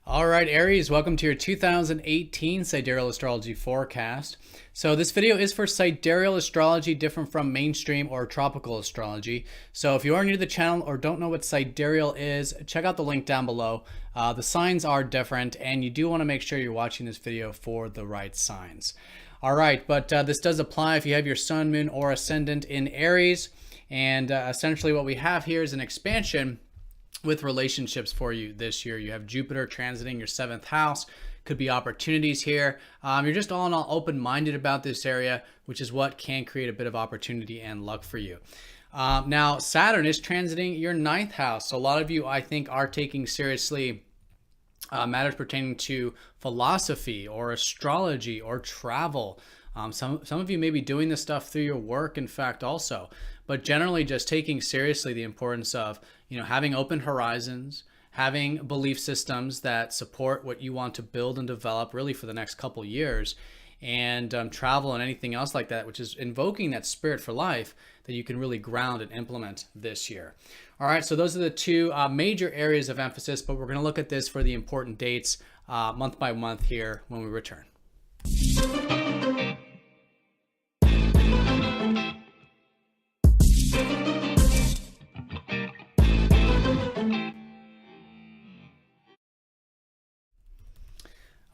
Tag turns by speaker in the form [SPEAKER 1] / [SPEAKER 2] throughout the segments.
[SPEAKER 1] All right, Aries, welcome to your 2018 Sidereal Astrology forecast. So this video is for Sidereal Astrology, different from mainstream or tropical astrology. So if you are new to the channel or don't know what Sidereal is, check out the link down below. The signs are different, and you do want to make sure you're watching this video for the right signs. All right, but this does apply if you have your sun, moon, or ascendant in Aries. And essentially what we have here is an expansion with relationships for you this year. You have Jupiter transiting your 7th house. Could be opportunities here. You're just all in all open-minded about this area, which is what can create a bit of opportunity and luck for you. Now, Saturn is transiting your 9th house. So a lot of you, I think, are taking seriously matters pertaining to philosophy or astrology or travel. Some of you may be doing this stuff through your work, in fact, also. But generally just taking seriously the importance of, having open horizons, having belief systems that support what you want to build and develop really for the next couple years, and travel and anything else like that, which is invoking that spirit for life that you can really ground and implement this year. All right, so those are the two major areas of emphasis, but we're going to look at this for the important dates month by month here when we return.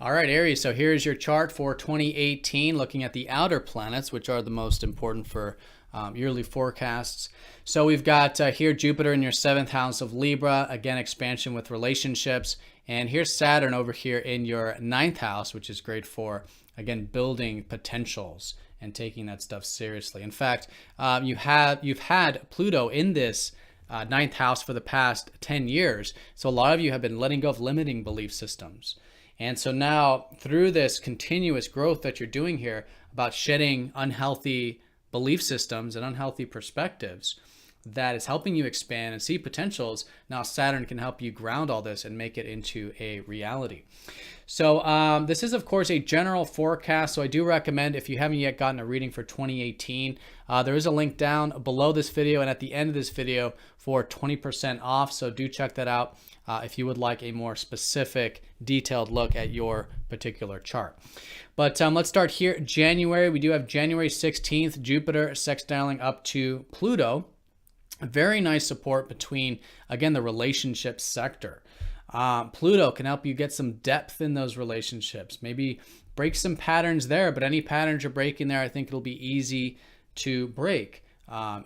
[SPEAKER 1] All right, Aries, so here's your chart for 2018, looking at the outer planets, which are the most important for yearly forecasts. So we've got here Jupiter in your 7th house of Libra, again, expansion with relationships. And here's Saturn over here in your 9th house, which is great for, again, building potentials and taking that stuff seriously. In fact, you've had Pluto in this 9th house for the past 10 years. So a lot of you have been letting go of limiting belief systems. And so now through this continuous growth that you're doing here about shedding unhealthy belief systems and unhealthy perspectives, that is helping you expand and see potentials. Now Saturn can help you ground all this and make it into a reality. So this is, of course, a general forecast. So I do recommend, if you haven't yet gotten a reading for 2018, there is a link down below this video and at the end of this video for 20% off. So do check that out if you would like a more specific, detailed look at your particular chart. But let's start here. January, we do have January 16th, Jupiter sextiling up to Pluto. Very nice support between, again, the relationship sector. Pluto can help you get some depth in those relationships, maybe break some patterns there, but any patterns you're breaking there, I think it'll be easy to break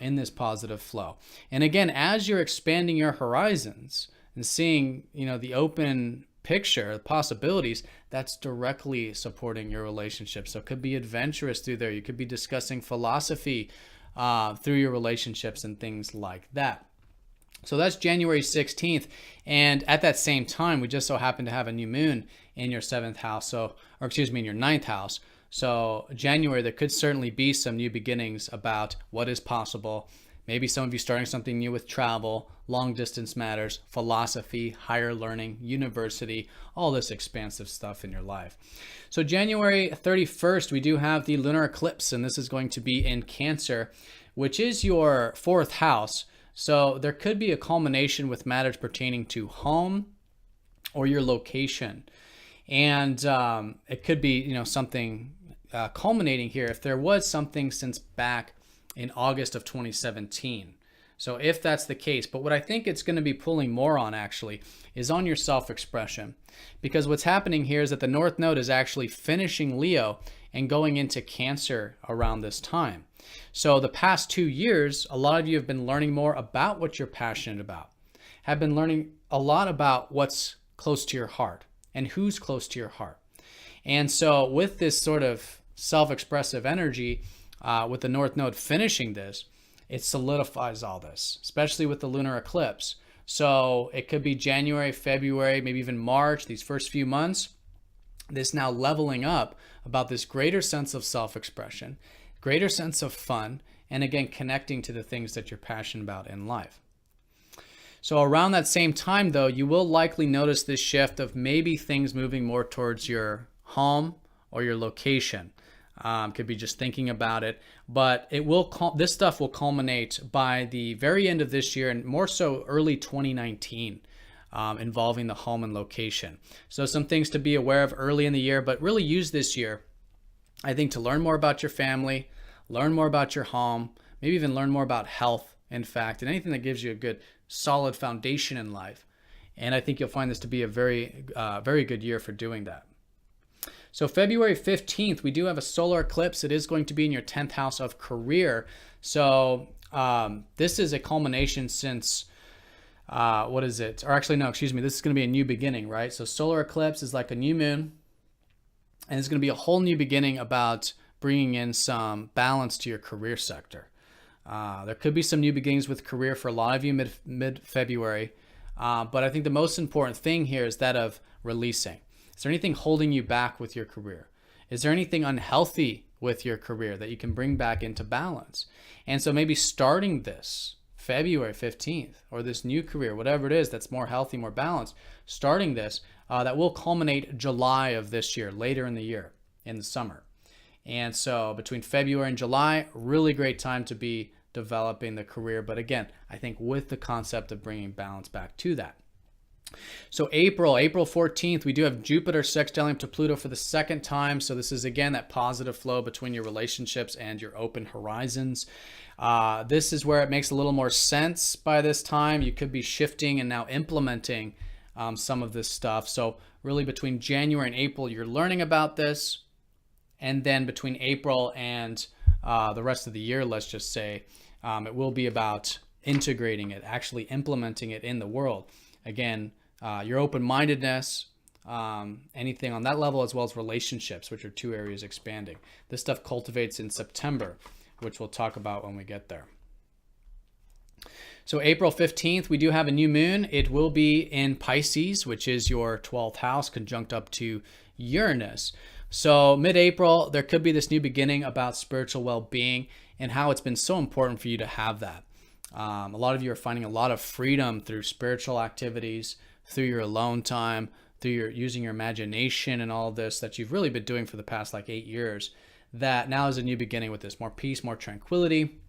[SPEAKER 1] in this positive flow. And again, as you're expanding your horizons and seeing, the open picture, the possibilities, that's directly supporting your relationship. So it could be adventurous through there. You could be discussing philosophy through your relationships and things like that. So that's January 16th. And at that same time, we just so happen to have a new moon in your 7th house. In your 9th house. So January, there could certainly be some new beginnings about what is possible. Maybe some of you starting something new with travel, long distance matters, philosophy, higher learning, university, all this expansive stuff in your life. So January 31st, we do have the lunar eclipse, and this is going to be in Cancer, which is your 4th house. So there could be a culmination with matters pertaining to home or your location. And it could be, something culminating here if there was something since back in August of 2017. So if that's the case, but what I think it's going to be pulling more on actually is on your self-expression, because what's happening here is that the North Node is actually finishing Leo and going into Cancer around this time. So the past 2 years, a lot of you have been learning more about what you're passionate about, have been learning a lot about what's close to your heart and who's close to your heart. And so with this sort of self-expressive energy, with the North Node finishing this, it solidifies all this, especially with the lunar eclipse. So it could be January, February, maybe even March, these first few months, this now leveling up about this greater sense of self-expression, greater sense of fun, and again, connecting to the things that you're passionate about in life. So around that same time, though, you will likely notice this shift of maybe things moving more towards your home or your location. Could be just thinking about it, but this stuff will culminate by the very end of this year and more so early 2019. involving the home and location. So some things to be aware of early in the year, but really use this year, I think, to learn more about your family, learn more about your home, maybe even learn more about health, in fact, and anything that gives you a good, solid foundation in life. And I think you'll find this to be a very good year for doing that. So February 15th, we do have a solar eclipse. It is going to be in your 10th house of career. So this is a culmination since, what is it? Or actually, no, excuse me. This is going to be a new beginning, right? So solar eclipse is like a new moon. And it's going to be a whole new beginning about bringing in some balance to your career sector. There could be some new beginnings with career for a lot of you mid-February. But I think the most important thing here is that of releasing. Is there anything holding you back with your career? Is there anything unhealthy with your career that you can bring back into balance? And so maybe starting this February 15th or this new career, whatever it is that's more healthy, more balanced, starting this, that will culminate July of this year, later in the year, in the summer. And so between February and July, really great time to be developing the career. But again, I think with the concept of bringing balance back to that. So April 14th, we do have Jupiter sextiling to Pluto for the second time. So this is, again, that positive flow between your relationships and your open horizons. This is where it makes a little more sense by this time. You could be shifting and now implementing some of this stuff. So really between January and April, you're learning about this. And then between April and the rest of the year, let's just say, it will be about integrating it, actually implementing it in the world. Again, your open-mindedness, anything on that level, as well as relationships, which are two areas expanding. This stuff cultivates in September, which we'll talk about when we get there. So April 15th, we do have a new moon. It will be in Pisces, which is your 12th house, conjunct up to Uranus. So mid-April, there could be this new beginning about spiritual well-being and how it's been so important for you to have that. A lot of you are finding a lot of freedom through spiritual activities, through your alone time, through your using your imagination and all of this that you've really been doing for the past like 8 years. That now is a new beginning with this, more peace, more tranquility.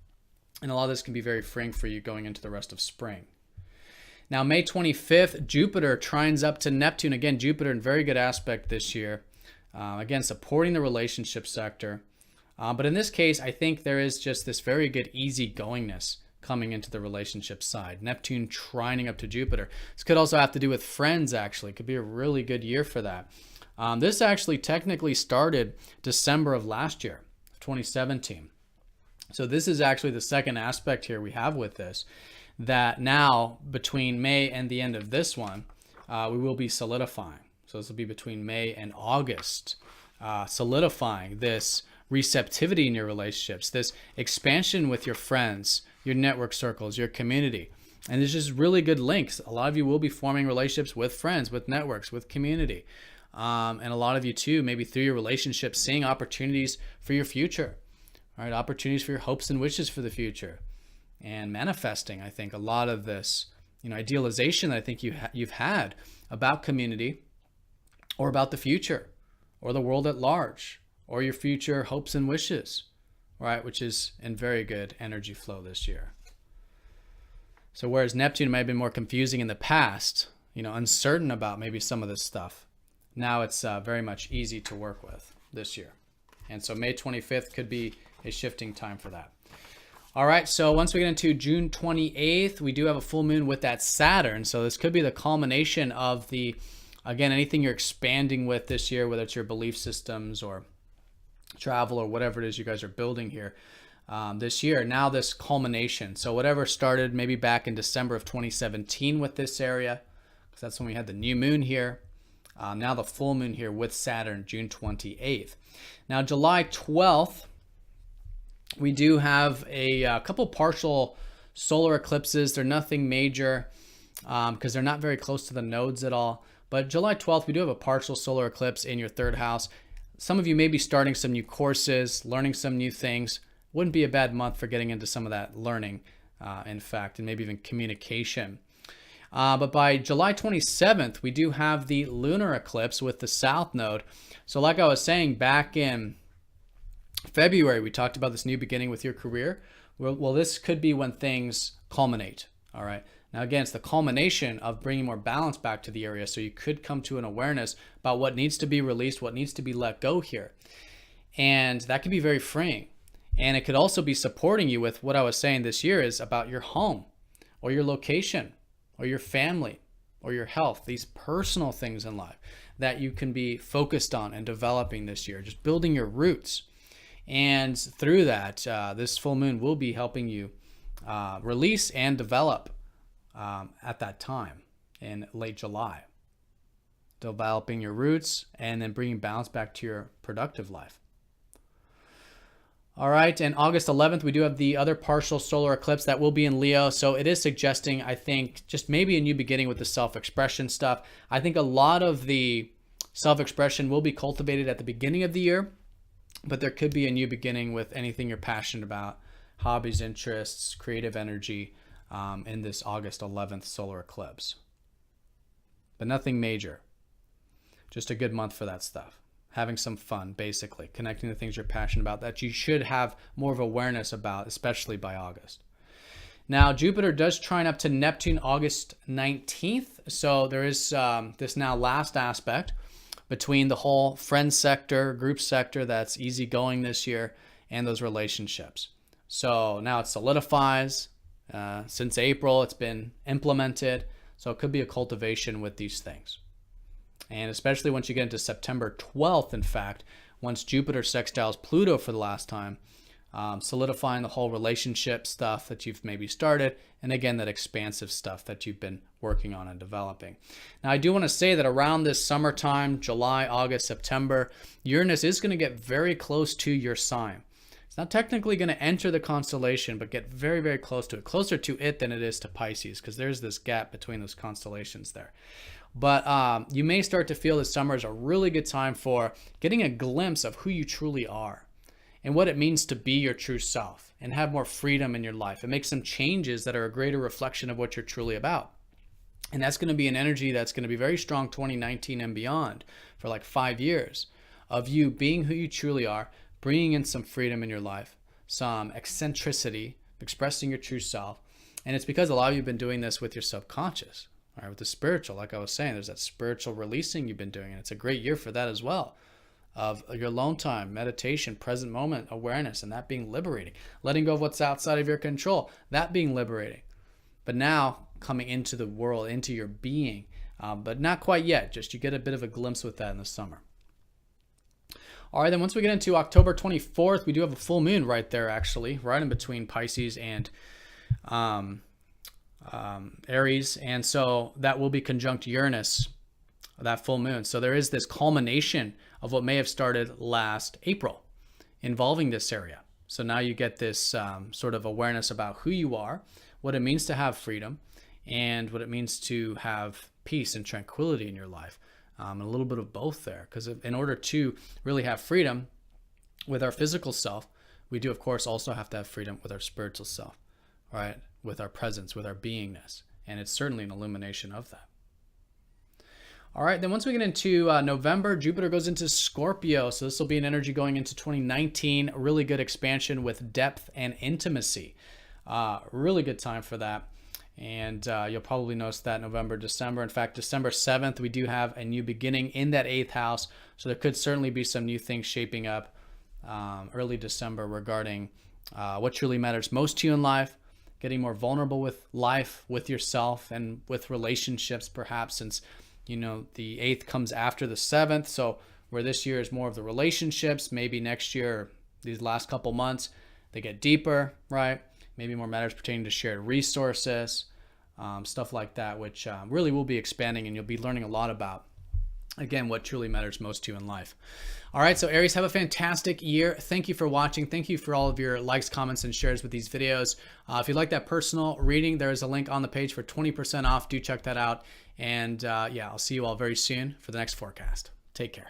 [SPEAKER 1] And a lot of this can be very freeing for you going into the rest of spring. Now, May 25th, Jupiter trines up to Neptune. Again, Jupiter in very good aspect this year. Again, supporting the relationship sector. But in this case, I think there is just this very good easygoingness coming into the relationship side. Neptune trining up to Jupiter. This could also have to do with friends, actually. It could be a really good year for that. This actually technically started December of last year, 2017. So this is actually the second aspect here we have with this, that now between May and the end of this one, we will be solidifying. So this will be between May and August, solidifying this receptivity in your relationships, this expansion with your friends, your network circles, your community. And there's just really good links. A lot of you will be forming relationships with friends, with networks, with community. And a lot of you too, maybe through your relationships, seeing opportunities for your future, right? Opportunities for your hopes and wishes for the future, and manifesting, I think, a lot of this, idealization that I think you've had about community or about the future or the world at large or your future hopes and wishes, right? Which is in very good energy flow this year. So whereas Neptune might have been more confusing in the past, uncertain about maybe some of this stuff, now it's very much easy to work with this year. And so May 25th could be a shifting time for that. All right, so once we get into June 28th, we do have a full moon with that Saturn. So this could be the culmination of again, anything you're expanding with this year, whether it's your belief systems or travel or whatever it is you guys are building here this year. Now this culmination. So whatever started maybe back in December of 2017 with this area, because that's when we had the new moon here. Now the full moon here with Saturn, June 28th. Now July 12th, we do have a couple partial solar eclipses. They're nothing major because they're not very close to the nodes at all. But July 12th, we do have a partial solar eclipse in your third house. Some of you may be starting some new courses, learning some new things. Wouldn't be a bad month for getting into some of that learning, in fact, and maybe even communication. But by July 27th, we do have the lunar eclipse with the south node. So like I was saying, back in February, we talked about this new beginning with your career. Well, this could be when things culminate, all right? Now, again, it's the culmination of bringing more balance back to the area. So you could come to an awareness about what needs to be released, what needs to be let go here. And that could be very freeing. And it could also be supporting you with what I was saying this year is about your home or your location or your family or your health, these personal things in life that you can be focused on and developing this year, just building your roots. And through that, this full moon will be helping you release and develop at that time in late July, developing your roots and then bringing balance back to your productive life. All right, and August 11th, we do have the other partial solar eclipse that will be in Leo. So it is suggesting, I think, just maybe a new beginning with the self-expression stuff. I think a lot of the self-expression will be cultivated at the beginning of the year, but there could be a new beginning with anything you're passionate about, hobbies, interests, creative energy in this August 11th solar eclipse. But nothing major. Just a good month for that stuff. Having some fun, basically, connecting the things you're passionate about that you should have more of awareness about, especially by August. Now, Jupiter does trine up to Neptune August 19th. So there is this now last aspect between the whole friend sector, group sector that's easygoing this year, and those relationships. So now it solidifies. Since April, it's been implemented. So it could be a cultivation with these things. And especially once you get into September 12th, in fact, once Jupiter sextiles Pluto for the last time, solidifying the whole relationship stuff that you've maybe started, and again, that expansive stuff that you've been working on and developing. Now, I do want to say that around this summertime, July, August, September, Uranus is going to get very close to your sign. It's not technically going to enter the constellation, but get very, very close to it, closer to it than it is to Pisces, because there's this gap between those constellations there. But you may start to feel this summer is a really good time for getting a glimpse of who you truly are and what it means to be your true self and have more freedom in your life and make some changes that are a greater reflection of what you're truly about. And that's going to be an energy that's going to be very strong 2019 and beyond for like 5 years of you being who you truly are, bringing in some freedom in your life, some eccentricity, expressing your true self. And it's because a lot of you have been doing this with your subconscious. All right, with the spiritual, like I was saying, there's that spiritual releasing you've been doing, and it's a great year for that as well, of your alone time, meditation, present moment, awareness, and that being liberating. Letting go of what's outside of your control, that being liberating. But now coming into the world, into your being, but not quite yet. Just you get a bit of a glimpse with that in the summer. All right, then once we get into October 24th, we do have a full moon right there, actually, right in between Pisces and Aries, and so that will be conjunct Uranus, that full moon. So there is this culmination of what may have started last April involving this area. So now you get this sort of awareness about who you are, what it means to have freedom, and what it means to have peace and tranquility in your life, and a little bit of both there. Because in order to really have freedom with our physical self, we do, of course, also have to have freedom with our spiritual self, right? With our presence, with our beingness. And it's certainly an illumination of that. All right, then once we get into November, Jupiter goes into Scorpio. So this will be an energy going into 2019, a really good expansion with depth and intimacy. Really good time for that. And you'll probably notice that November, December. In fact, December 7th, we do have a new beginning in that 8th house. So there could certainly be some new things shaping up early December regarding what truly matters most to you in life, getting more vulnerable with life, with yourself, and with relationships, perhaps, since, you know, the 8th comes after the 7th. So where this year is more of the relationships, maybe next year, these last couple months, they get deeper, right? Maybe more matters pertaining to shared resources, stuff like that, which really will be expanding, and you'll be learning a lot about, again, what truly matters most to you in life. All right, so Aries, have a fantastic year. Thank you for watching. Thank you for all of your likes, comments, and shares with these videos. If you'd like that personal reading, there is a link on the page for 20% off. Do check that out. And yeah, I'll see you all very soon for the next forecast. Take care.